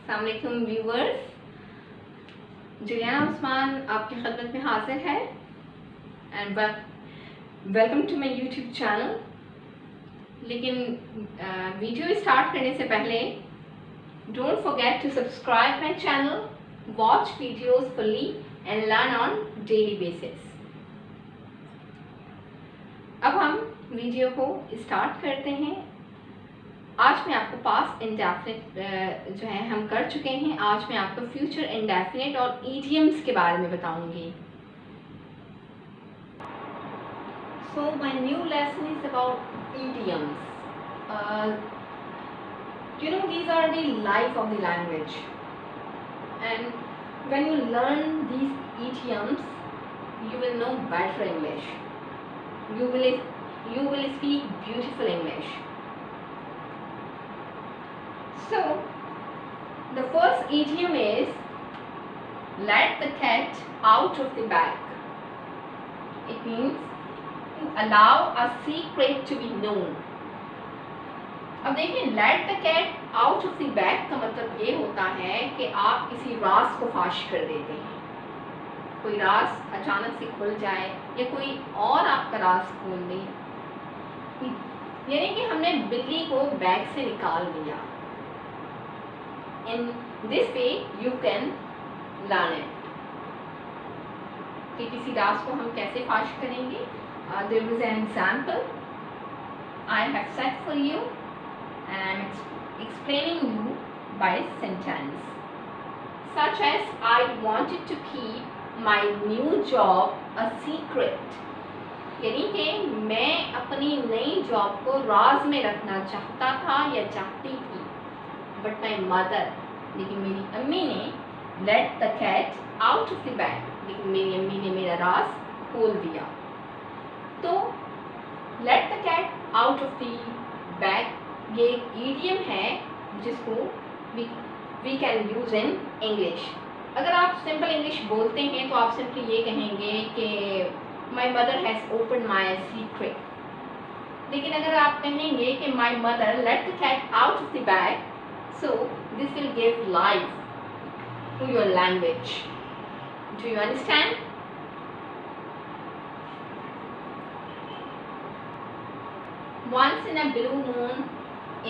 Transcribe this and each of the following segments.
अस्सलाम वालेकुम viewers, Juliana Usman आपकी खिदमत में हाजिर है and welcome to my YouTube channel. लेकिन वीडियो स्टार्ट करने से पहले don't forget to subscribe my channel, watch videos fully and learn on daily basis. अब हम वीडियो को स्टार्ट करते हैं। आज मैं आपको पास्ट इंडेफिनिट जो है हम कर चुके हैं। आज मैं आपको फ्यूचर इंडेफिनिट और ईडियम्स के बारे में बताऊंगी। So my new lesson is about idioms. you know, these are the life of the language, and when you learn these idioms you will know better English. You will speak beautiful English. So the first idiom is let the cat out of the bag. It means to allow a secret to be known. अब देखिए, let the cat out of the bag का मतलब ये होता है कि आप किसी राज को फाश कर देते हैं। कोई राज अचानक से खुल जाए या कोई और आपका राज खोल दे, यानी कि हमने बिल्ली को बैग से निकाल दिया। In this way you can learn it कि किसी राज को हम कैसे फाश करेंगे। There is an example I have set for you and I am explaining you by sentence, such as I wanted to keep my new job a secret. यानी कि मैं अपनी नई जॉब को राज में रखना चाहता था या चाहती थी, बट माई मदर, लेकिन मेरी अम्मी ने let the cat out of the bag, लेकिन मेरी अम्मी ने मेरा राज खोल दिया। तो let the cat out of the bag ये एक ईडियम है जिसको we can use in English. अगर आप सिंपल इंग्लिश बोलते हैं तो आप सिंपली ये कहेंगे कि my mother has open my secret. लेकिन अगर आप कहेंगे कि my mother let the cat out of the bag, so this will give life to your language. Do you understand? Once in a blue moon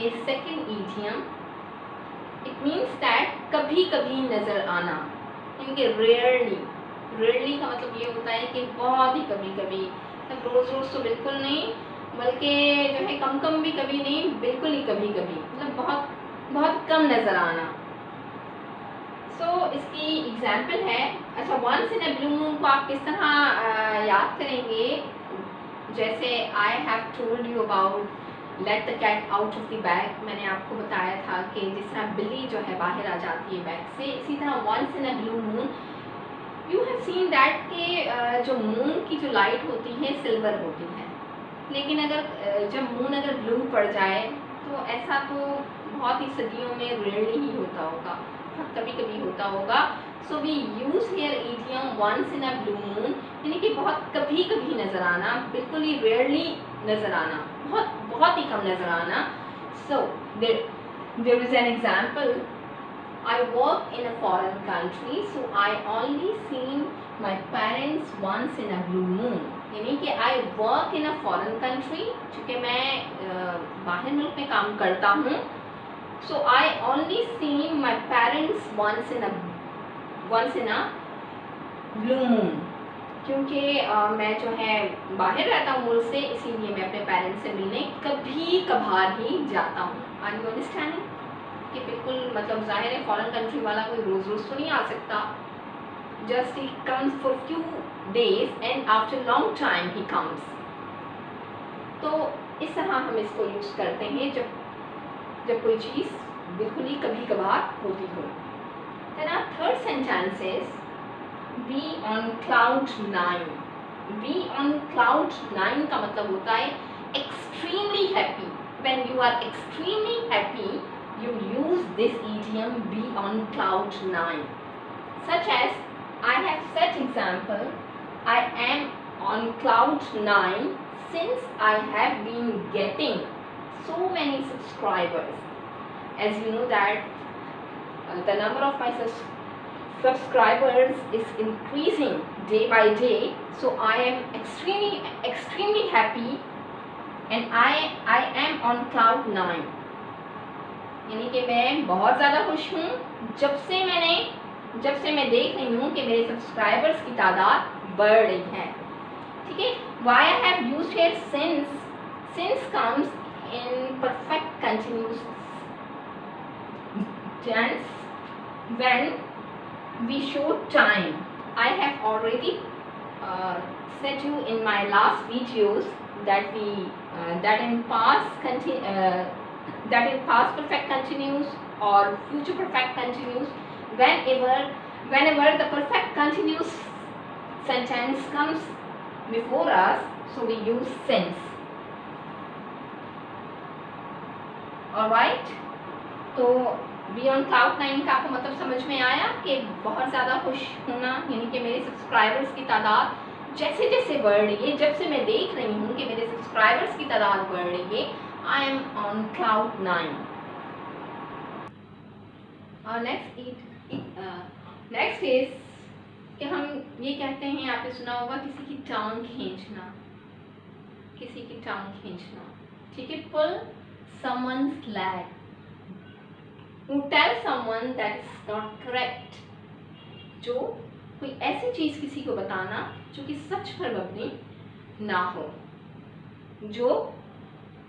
is second idiom. It means that कभी कभी नजर आना, क्योंकि rarely का मतलब ये होता है कि बहुत ही कभी कभी, मतलब रोज रोज तो बिल्कुल नहीं, बल्कि जो है कम भी कभी नहीं, बिल्कुल ही कभी कभी, मतलब बहुत कम नज़र आना। इसकी एग्जाम्पल है। अच्छा, once in a blue moon को आप किस तरह याद करेंगे? जैसे I have told you about let the cat out of the bag, मैंने आपको बताया था कि जिस तरह बिल्ली जो है बाहर आ जाती है बैग से, इसी तरह once in a blue moon you have seen that के जो मून की जो लाइट होती है सिल्वर होती है, लेकिन अगर जब मून अगर ब्लू पड़ जाए तो ऐसा तो बहुत ही सदियों में रेयरली ही होता होगा, कभी कभी होता होगा। So we use here idiom once in a blue moon, यानी कि बहुत कभी कभी नज़र आना, बिल्कुल ही रेयरली नज़र आना, बहुत ही कम नज़र आना। So there is an example, I work in a foreign country so I only seen my parents once in a blue moon, यानी कि I work in a foreign country, चूँकि मैं बाहर मुल्क में काम करता हूँ, so I only see my parents once in a blue moon, क्योंकि मैं जो है बाहर रहता हूँ मुल्क से, इसीलिए मैं अपने पेरेंट्स से मिलने कभी कभार ही जाता हूँ। Are you understanding? कि बिल्कुल मतलब जाहिर है फॉरेन कंट्री वाला कोई रोज़ रोज़ तो नहीं आ सकता, just he comes for few days and after long time he comes. तो इस तरह हम इसको यूज़ करते हैं जब कोई चीज़ बिल्कुल ही कभी कभार होती हो। Then our third sentence is be on cloud nine. Be on cloud nine का मतलब होता है extremely happy. When you are extremely happy, you use this idiom be on cloud nine. Such as I have set example, I am on cloud nine since I have been getting so many subscribers. As you know that the number of my subscribers is increasing day by day, so I am extremely happy and I am on cloud 9. यानी कि मैं बहुत ज़्यादा खुश हूँ जब से मैं देख रही हूँ कि मेरे सब्सक्राइबर्स की तादाद बढ़ रही है. ठीक है. Why I have used here since comes in perfect continuous tense when we show time. I have already said you in my last videos that that in past perfect continuous or future perfect continuous, whenever the perfect continuous sentence comes before us, so we use since. Alright, तो Beyond Cloud 9 का आपको मतलब समझ में आया कि बहुत ज़्यादा खुश होना, यानी कि मेरे सब्सक्राइबर्स की तादाद जैसे जैसे बढ़ रही है, जब से मैं देख रही हूँ कि मेरे सब्सक्राइबर्स की तादाद बढ़ रही है, I am on cloud 9. और नेक्स्ट इज कि हम ये कहते हैं, आपने सुना होगा किसी की टांग खींचना. ठीक है. Pull someone's leg. To tell someone that is not correct. जो कोई ऐसी चीज़ किसी को बताना जो कि सच पर मबनी ना हो, जो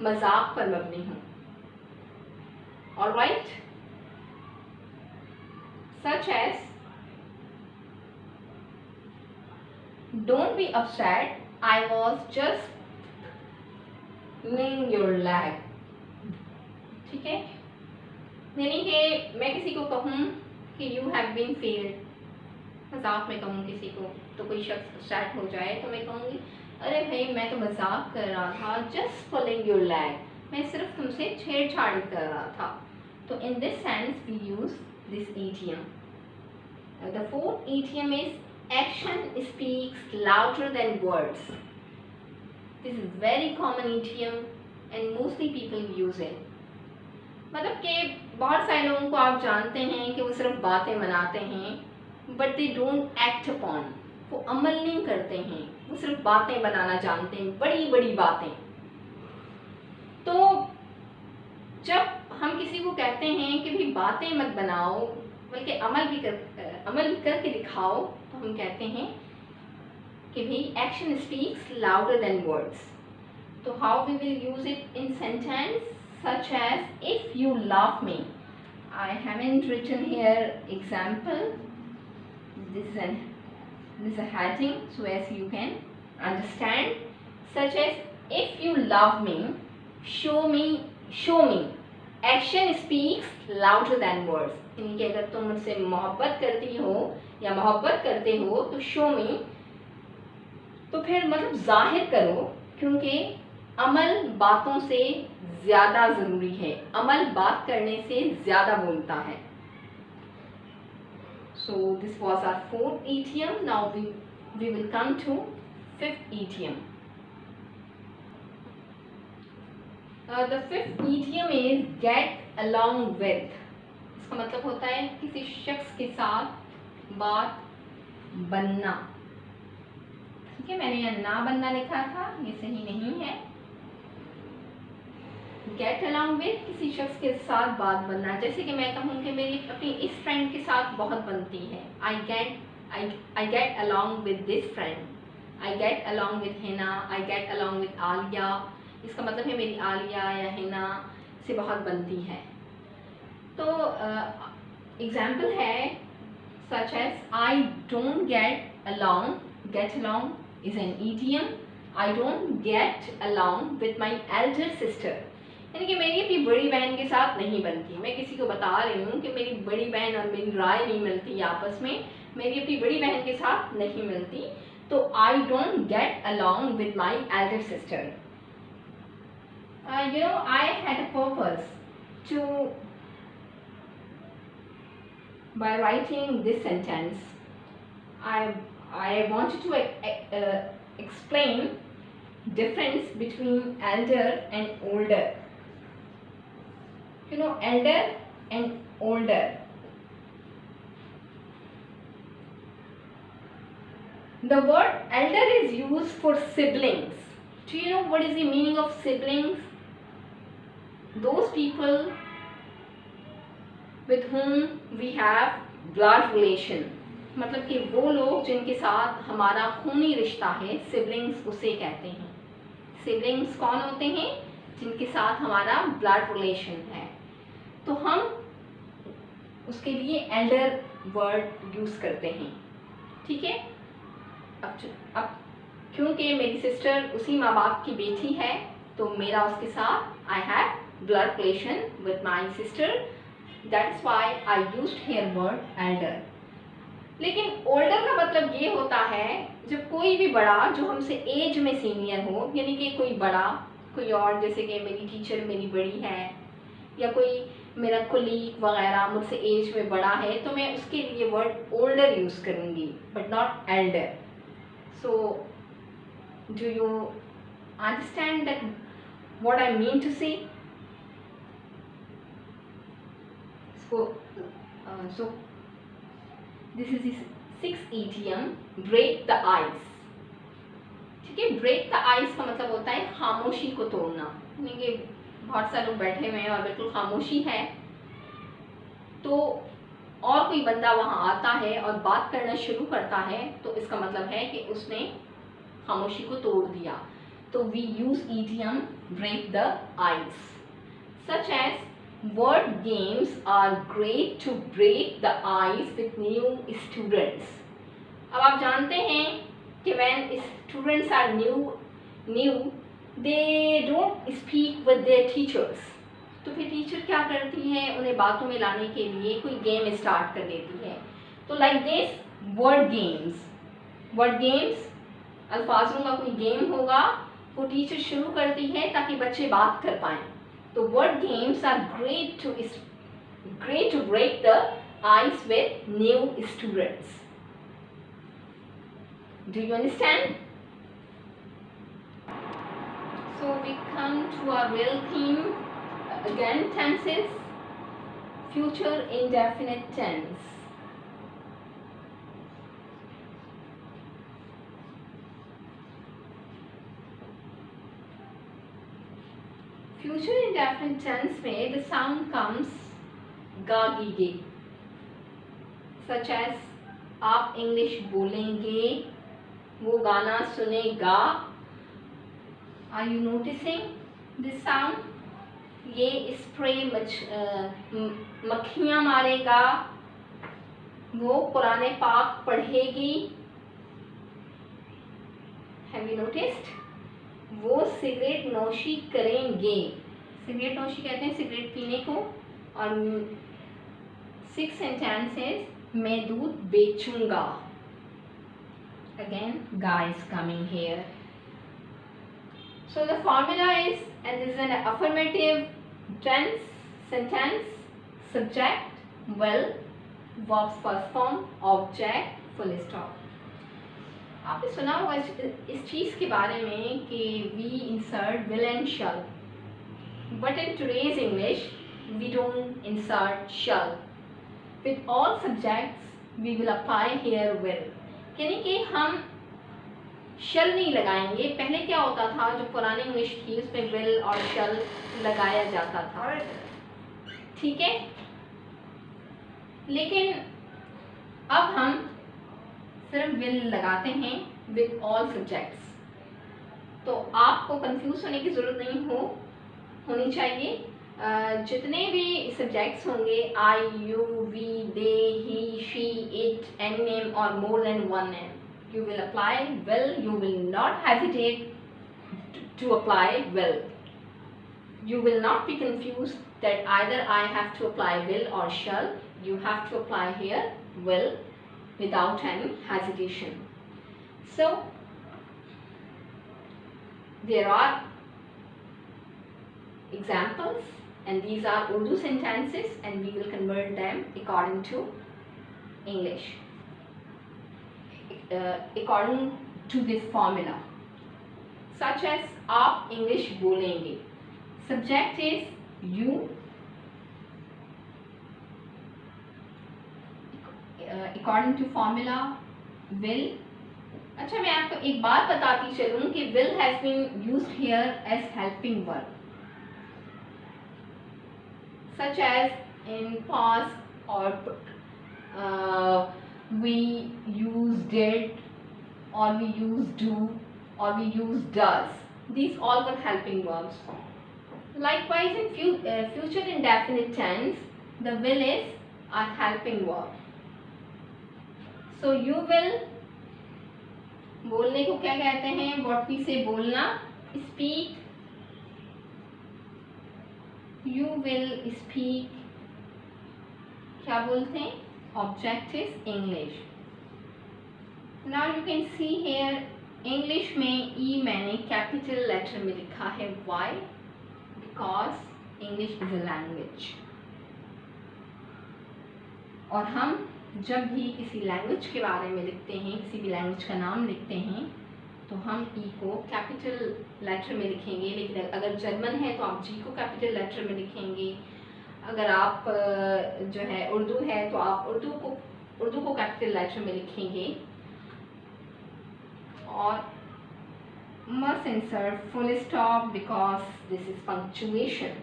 मजाक पर मबनी हो. Alright, such as don't be upset, I was just pulling your leg. ठीक है. यानी कि मैं किसी को कहूँ कि you have been failed, मजाक में कहूँ किसी को, तो कोई शख्स अपसेट हो जाए तो मैं कहूँगी अरे भाई मैं तो मजाक कर रहा था, just pulling your leg, मैं सिर्फ तुमसे छेड़छाड़ कर रहा था. तो in this sense we use this idiom. The fourth idiom is action speaks louder than words. This is very common idiom and mostly people use it. मतलब कि बहुत सारे लोगों को आप जानते हैं कि वो सिर्फ बातें बनाते हैं, but they don't act upon, वो अमल नहीं करते हैं, वो सिर्फ बातें बनाना जानते हैं, बड़ी बड़ी बातें. तो जब हम किसी को कहते हैं कि भाई बातें मत बनाओ बल्कि अमल भी करके दिखाओ, तो हम कहते हैं कि भाई action speaks louder than words. तो how we will use it in sentence such as if you love me. I haven't written here example. This is a heading so as you can understand. Such as if you love me, show me. Action speaks louder than words. यानी कि अगर तुम मुझसे मोहब्बत करती हो या मोहब्बत करते हो तो show me, तो फिर मतलब जाहिर करो, क्योंकि अमल बातों से ज़्यादा ज़रूरी है, अमल बात करने से ज़्यादा बोलता है. So this was our fourth idiom. Now we will come to fifth idiom. The fifth idiom is get along with. इसका मतलब होता है किसी शख्स के साथ बात बनना. ठीक है, मैंने यहाँ ना बनना लिखा था, ये सही नहीं है. गेट अलॉन्ग विद, किसी शख्स के साथ बात बनना. जैसे कि मैं कहूँ कि मेरी अपनी इस फ्रेंड के साथ बहुत बनती है. I get along with this friend. I get along with Hina. I get along with Alia. इसका मतलब है मेरी आलिया या हिना से बहुत बनती है. तो एग्जाम्पल है such as I don't get along. Get along is an idiom. I don't get along with my elder sister. यानी कि मेरी अपनी बड़ी बहन के साथ नहीं बनती. मैं किसी को बता रही हूँ कि मेरी बड़ी बहन और मेरी राय नहीं मिलती आपस में, मेरी अपनी बड़ी बहन के साथ नहीं मिलती. तो आई don't get along with my elder sister. You know, I had a purpose to, by writing this sentence, I wanted to explain difference between elder and older. You know, elder and older. The word elder is used for siblings. Do you know what is the meaning of siblings? Those people with whom we have blood relation. मतलब कि वो लोग जिनके साथ हमारा खूनी रिश्ता है, सिबलिंग्स उसे कहते हैं. सिबलिंग्स कौन होते हैं? जिनके साथ हमारा ब्लड रिलेशन है. तो हम उसके लिए एल्डर वर्ड यूज़ करते हैं. ठीक है. अब क्योंकि मेरी सिस्टर उसी माँ बाप की बेटी है, तो मेरा उसके साथ I have blood relation with my sister. That is why I used here word elder. लेकिन ओल्डर का मतलब ये होता है जब कोई भी बड़ा जो हमसे एज में सीनियर हो, यानी कि कोई बड़ा, कोई और, जैसे कि मेरी टीचर मेरी बड़ी है या कोई मेरा कोलीग वगैरह मुझसे एज में बड़ा है, तो मैं उसके लिए वर्ड ओल्डर यूज़ करूँगी, but not Elder. So, do you understand that what I mean to say? So this is the sixth idiom, break the ice. ठीक है. break the ice का मतलब होता है खामोशी को तोड़ना. यानी कि बहुत सारे लोग बैठे हुए हैं और बिल्कुल खामोशी है, तो और कोई बंदा वहाँ आता है और बात करना शुरू करता है, तो इसका मतलब है कि उसने खामोशी को तोड़ दिया. तो we use idiom break the ice. Such as word games are great to break the ice with new students. अब आप जानते हैं कि when students are new they don't speak with their teachers. तो फिर टीचर क्या करती है, उन्हें बातों में लाने के लिए कोई गेम स्टार्ट कर देती है. तो लाइक दिस वर्ड गेम्स अल्फाजों का कोई गेम होगा, वो टीचर शुरू करती है ताकि बच्चे बात कर पाएं. तो word games are great to break the ice with new students. Do you understand? So we come to our real theme. Again, tenses. Future indefinite tense. Future indefinite tense में the sound comes ga gi ge. Such as आप English बोलेंगे, वो गाना सुनेगा. Are you noticing this sound? ये spray मक्खियाँ मारेगा, वो कुरान पाक पढ़ेगी. Have you noticed? वो सिगरेट नोशी करेंगे. सिगरेट नोशी कहते हैं सिगरेट पीने को. और 6 sentences, मैं दूध बेचूंगा. Again, guy is coming here. So the formula is, and this is an affirmative tense, sentence, subject, will, verbs first form, object, full stop. आपने सुना होगा इस चीज़ के बारे में कि we insert will and shall, but in today's English we don't insert shall. With all subjects we will apply here will. यानी कि हम शल नहीं लगाएंगे. पहले क्या होता था, जो पुरानी इंग्लिश थी उसमें विल और शल लगाया जाता था. ठीक है. लेकिन अब हम सिर्फ विल लगाते हैं विद ऑल सब्जेक्ट्स. तो आपको कंफ्यूज होने की ज़रूरत नहीं होनी चाहिए. जितने भी सब्जेक्ट्स होंगे, I, you, we, they, he, she, it, any name और more than one name, you will apply will. You will not hesitate to apply will. You will not be confused that either I have to apply will or shall. You have to apply here will without any hesitation. So there are examples, and these are Urdu sentences, and we will convert them according to English. According to this formula, such as आप English बोलेंगे. Subject is you. According to formula, will अच्छा, मैं आपको एक बात बताती चलूं कि will has been used here as helping verb, such as in past or we use did or we use do or we use does. These all were helping verbs. Likewise, in future indefinite tense, the will is a helping verb. So you will, बोलने को क्या कहते हैं? What we say बोलना, speak. You will speak. क्या बोलते हैं? Object is English. Now you can see here English में E मैंने capital letter में लिखा है. Why? Because English is a language. और हम जब भी किसी लैंग्वेज के बारे में लिखते हैं, किसी भी लैंग्वेज का नाम लिखते हैं, तो हम ई को कैपिटल लेटर में लिखेंगे. लेकिन अगर जर्मन है तो आप जी को कैपिटल लेटर में लिखेंगे. अगर आप जो है उर्दू है तो आप उर्दू को कैपिटल लेटर में लिखेंगे. और must insert full stop because this is punctuation.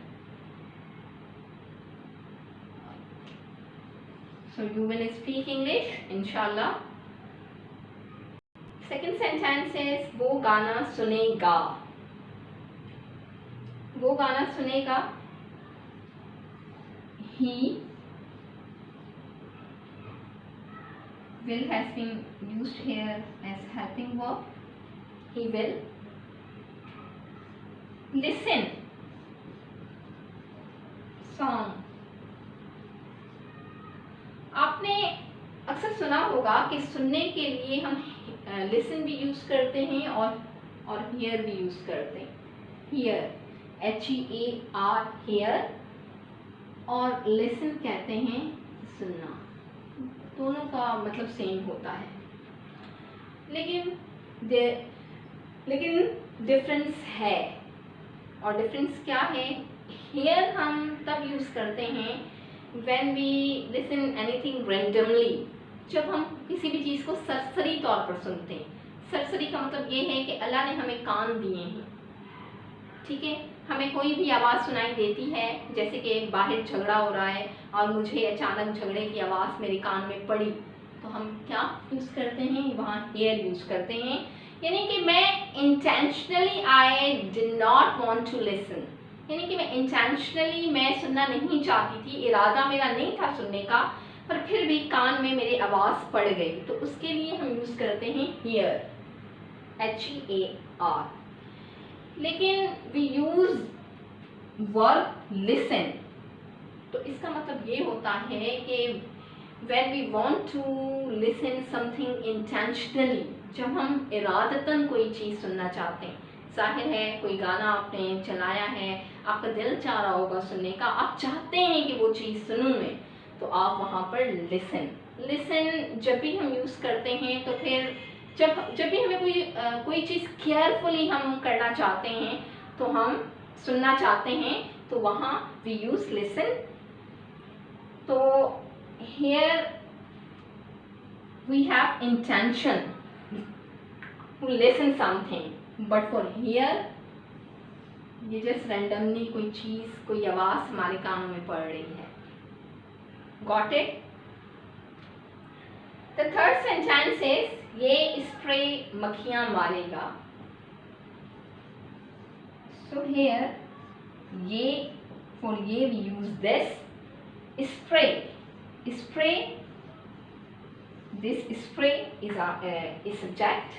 So you will speak English, inshallah. Second sentence is वो गाना सुनेगा. वो गाना सुनेगा. He will has been used here as helping verb. He will listen song. आपने अक्सर सुना होगा कि सुनने के लिए हम लिसन भी यूज़ करते हैं और हियर भी यूज़ करते हैं. हियर HEAR हियर और लिसन कहते हैं सुनना. दोनों का मतलब सेम होता है, लेकिन डिफरेंस है. और डिफरेंस क्या है? हियर हम तब यूज़ करते हैं when we listen anything randomly, जब हम किसी भी चीज़ को सरसरी तौर पर सुनते हैं. सरसरी का मतलब ये है कि अल्लाह ने हमें कान दिए हैं, ठीक है. हमें कोई भी आवाज़ सुनाई देती है, जैसे कि बाहर झगड़ा हो रहा है और मुझे अचानक झगड़े की आवाज़ मेरे कान में पड़ी, तो हम क्या यूज़ करते हैं? वहाँ हेयर यूज़ करते हैं. यानी कि मैं intentionally I did not want to listen, यानी कि मैं इंटेंशनली मैं सुनना नहीं चाहती थी, इरादा मेरा नहीं था सुनने का, पर फिर भी कान में मेरी आवाज़ पड़ गई, तो उसके लिए हम यूज़ करते हैं हियर HEAR. लेकिन वी यूज़ वर्ब लिसन, तो इसका मतलब ये होता है कि when we want to listen something intentionally, जब हम इरादतन कोई चीज़ सुनना चाहते हैं. जाहिर है कोई गाना आपने चलाया है, आपका दिल चाह रहा होगा सुनने का, आप चाहते हैं कि वो चीज़ सुनूं मैं, तो आप वहाँ पर लिसन जब भी हम यूज़ करते हैं, तो फिर जब भी हमें कोई चीज़ केयरफुली हम करना चाहते हैं, तो हम सुनना चाहते हैं, तो वहाँ वी यूज़ लिसन. तो here we have intention to listen something, but for here ये जस्ट रैंडमली कोई चीज़, कोई आवाज़ हमारे कानों में पड़ रही है. Got it? The third sentence is ये स्प्रे मक्खियाँ मारेगा. सो हियर ये, फॉर ये we use this spray. Spray, this spray is subject.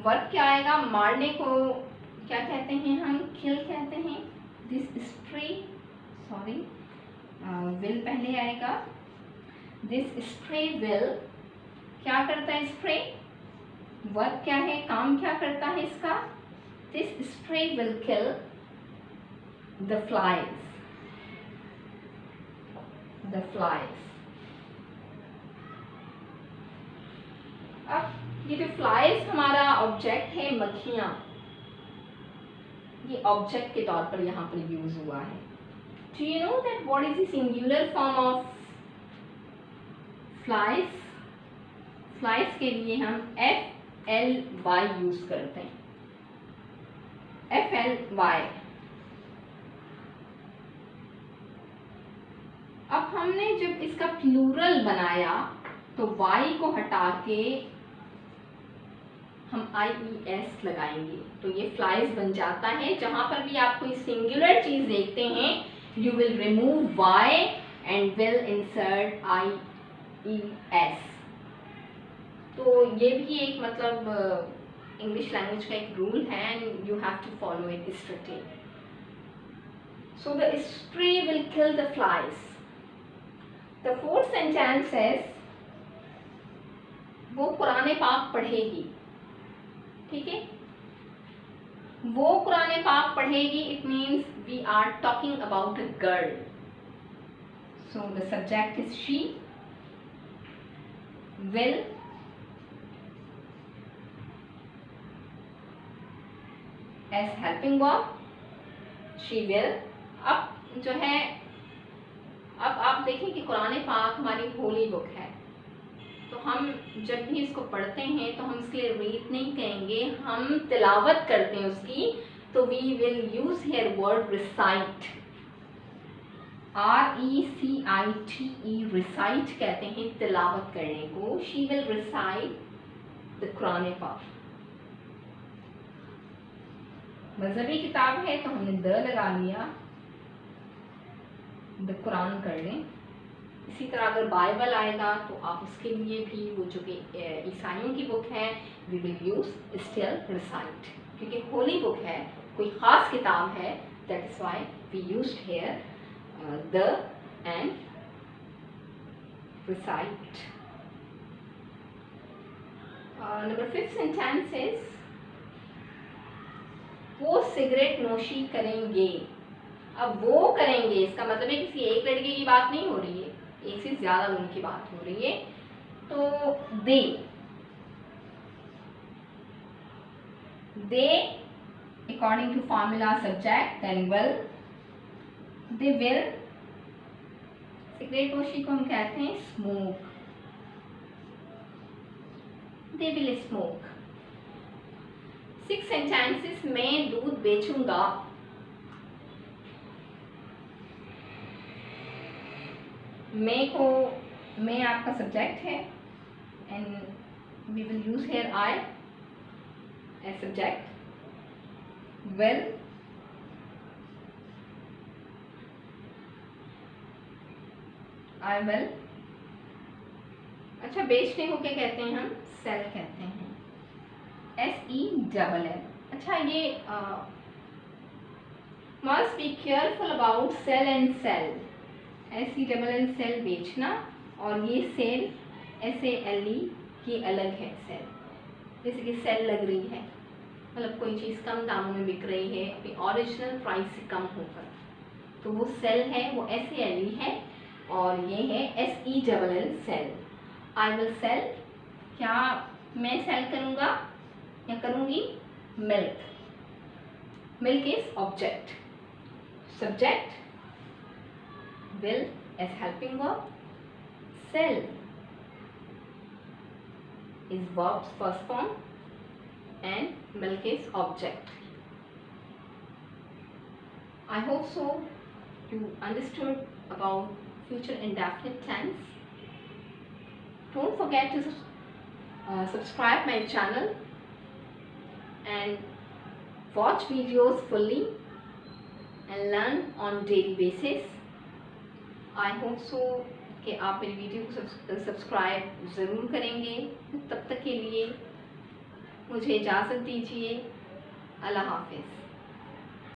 Verb क्या आएगा? मारने को क्या कहते हैं हम? किल कहते हैं. दिस स्प्रे, सॉरी, विल पहले आएगा. दिस स्प्रे विल क्या करता है? स्प्रे. वर्ब क्या है? काम क्या करता है इसका? This spray will kill the flies. The flies. अब ये जो फ्लाइज हमारा ऑब्जेक्ट है, मक्खियाँ, ये ऑब्जेक्ट के तौर पर यहाँ पर यूज हुआ है. Do you know that what is the singular form of flies? Flies के लिए हम FLY यूज करते हैं, FLY। अब हमने जब इसका प्लूरल बनाया तो Y को हटा के हम IES लगाएंगे तो ये फ्लाइज बन जाता है। जहां पर भी आप कोई सिंगुलर चीज देखते हैं, you will remove Y and will insert IES। तो ये भी एक मतलब इंग्लिश लैंग्वेज का एक रूल है and you have to follow it strictly. So the spray will kill the flies. The fourth sentence is वो कुरान पाक पढ़ेगी, ठीक है। वो कुरान पाक पढ़ेगी, it means we are talking about a girl. So the subject is she, will as helping verb, she will. अब जो है, अब आप देखें कि कुरान पाक हमारी होली बुक है, तो हम जब भी इसको पढ़ते हैं तो हम इसके लिए रीड नहीं कहेंगे, हम तिलावत करते हैं उसकी। तो we will use here word recite, RECITE, recite कहते हैं तिलावत करने को। She will recite the Quran Pak. मजहबी किताब है तो हमने द लगा लिया, द कुरान कर लें। इसी तरह अगर बाइबल आएगा तो आप उसके लिए भी, वो जो कि ईसाइयों की बुक है, we will use still recite, क्योंकि होली बुक है, कोई ख़ास किताब है, that is why we used here the and recite. Number 5th sentence is वो सिगरेट नोशी करेंगे। अब वो करेंगे, इसका मतलब है किसी एक लड़के की बात नहीं हो रही है, एक से ज्यादा लोगों की बात हो रही है। तो they according to formula subject, then will, they will. Cigarette नोशी को हम कहते हैं smoke, they will smoke. 6 sentences, मैं दूध बेचूंगा। मैं आपका सब्जेक्ट है and we will use here I as subject, will, I will. अच्छा, बेचने को क्या कहते हैं हम? सेल कहते हैं, SELL। अच्छा, ये must be careful about sale and sell, SELL sell बेचना, और ये सेल SALE की अलग है सेल। जैसे कि सेल लग रही है, मतलब कोई चीज़ कम दामों में बिक रही है अपनी ओरिजिनल प्राइस से कम होकर, तो वो सेल है, वो SALE है, और ये है SELL sell. I will sell, क्या मैं सेल करूँगा या करूँगी? Milk, milk is object, subject will as helping verb, sell is verb's first form, and milk is object. I hope so you understood about future indefinite tense. Don't forget to subscribe my channel and watch videos fully and learn on daily basis. I hope so कि आप मेरी video को subscribe ज़रूर करेंगे। तब तक के लिए मुझे इजाज़त दीजिए। अल्लाह हाफिज़।